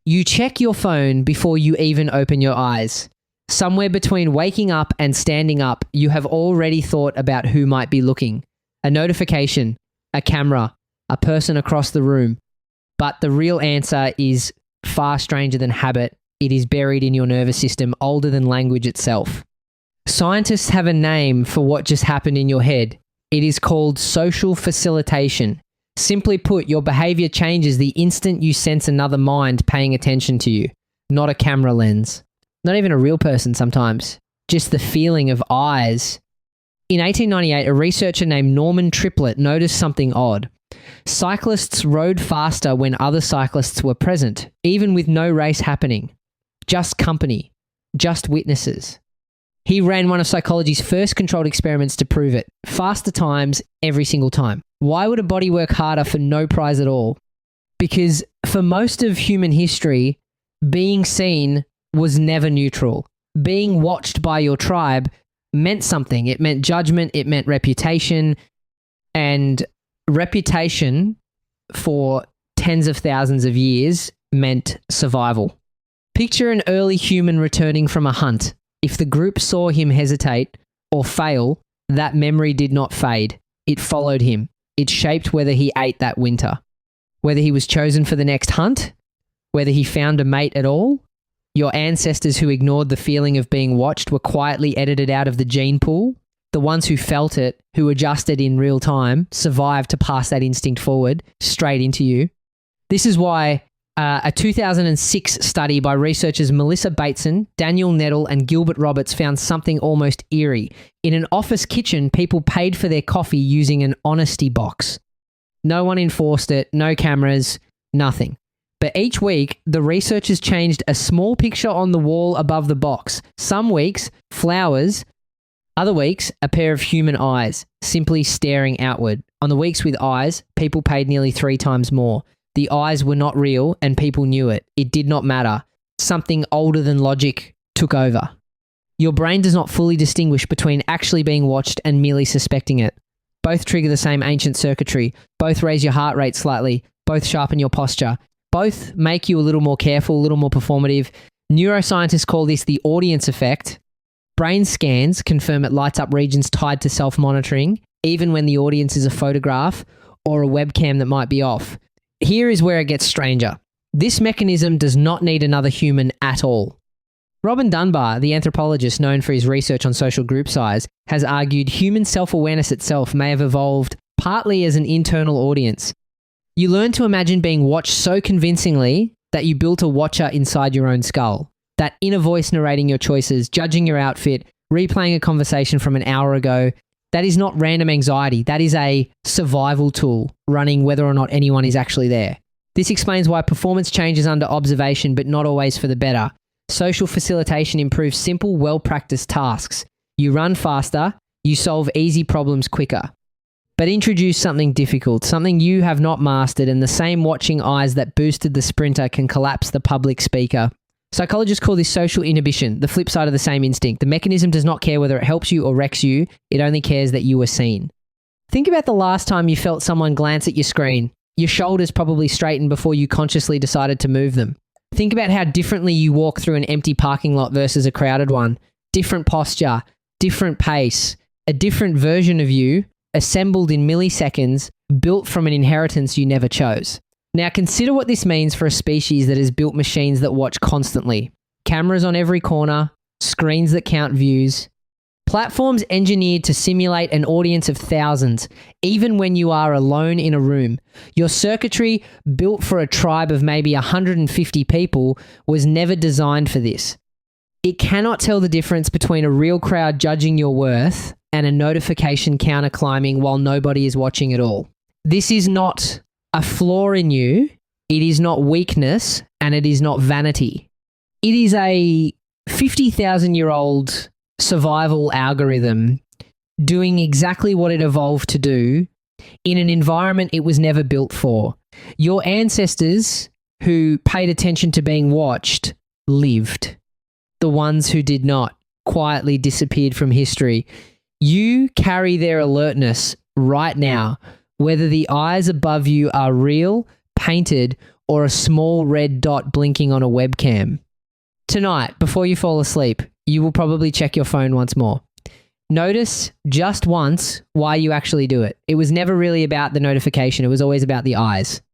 You check your phone before you even open your eyes. Somewhere between waking up and standing up, you have already thought about who might be looking. A notification, a camera, a person across the room. But the real answer is far stranger than habit. It is buried in your nervous system, older than language itself. Scientists have a name for what just happened in your head. It is called social facilitation. Simply put, your behavior changes the instant you sense another mind paying attention to you, not a camera lens. Not even a real person sometimes, just the feeling of eyes. In 1898, a researcher named Norman Triplett noticed something odd. Cyclists rode faster when other cyclists were present, even with no race happening. Just company, just witnesses. He ran one of psychology's first controlled experiments to prove it. Faster times every single time. Why would a body work harder for no prize at all? Because for most of human history, being seen was never neutral. Being watched by your tribe meant something. It meant judgment, it meant reputation, and reputation for tens of thousands of years meant survival. Picture an early human returning from a hunt. If the group saw him hesitate or fail, that memory did not fade. It followed him. It shaped whether he ate that winter, whether he was chosen for the next hunt, whether he found a mate at all. Your ancestors who ignored the feeling of being watched were quietly edited out of the gene pool. The ones who felt it, who adjusted in real time, survived to pass that instinct forward straight into you. This is why a 2006 study by researchers Melissa Bateson, Daniel Nettle, and Gilbert Roberts found something almost eerie. In an office kitchen, people paid for their coffee using an honesty box. No one enforced it, no cameras, nothing. But each week, the researchers changed a small picture on the wall above the box. Some weeks, flowers. Other weeks, a pair of human eyes, simply staring outward. On the weeks with eyes, people paid nearly 3 times more. The eyes were not real and people knew it. It did not matter. Something older than logic took over. Your brain does not fully distinguish between actually being watched and merely suspecting it. Both trigger the same ancient circuitry. Both raise your heart rate slightly. Both sharpen your posture. Both make you a little more careful, a little more performative. Neuroscientists call this the audience effect. Brain scans confirm it lights up regions tied to self-monitoring, even when the audience is a photograph or a webcam that might be off. Here is where it gets stranger. This mechanism does not need another human at all. Robin Dunbar, the anthropologist known for his research on social group size, has argued human self-awareness itself may have evolved partly as an internal audience. You learn to imagine being watched so convincingly that you built a watcher inside your own skull. That inner voice narrating your choices, judging your outfit, replaying a conversation from an hour ago. That is not random anxiety. That is a survival tool running whether or not anyone is actually there. This explains why performance changes under observation, but not always for the better. Social facilitation improves simple, well-practiced tasks. You run faster, you solve easy problems quicker. But introduce something difficult, something you have not mastered, and the same watching eyes that boosted the sprinter can collapse the public speaker. Psychologists call this social inhibition, the flip side of the same instinct. The mechanism does not care whether it helps you or wrecks you, it only cares that you were seen. Think about the last time you felt someone glance at your screen. Your shoulders probably straightened before you consciously decided to move them. Think about how differently you walk through an empty parking lot versus a crowded one. Different posture, different pace, a different version of you, assembled in milliseconds, built from an inheritance you never chose. Now consider what this means for a species that has built machines that watch constantly. Cameras on every corner, screens that count views. Platforms engineered to simulate an audience of thousands, even when you are alone in a room. Your circuitry, built for a tribe of maybe 150 people, was never designed for this. It cannot tell the difference between a real crowd judging your worth and a notification counter climbing while nobody is watching at all. This is not a flaw in you, it is not weakness, and it is not vanity. It is a 50,000-year-old survival algorithm doing exactly what it evolved to do in an environment it was never built for. Your ancestors who paid attention to being watched lived. The ones who did not quietly disappeared from history. You carry their alertness right now, whether the eyes above you are real, painted, or a small red dot blinking on a webcam. Tonight, before you fall asleep, you will probably check your phone once more. Notice just once why you actually do it. It was never really about the notification. It was always about the eyes.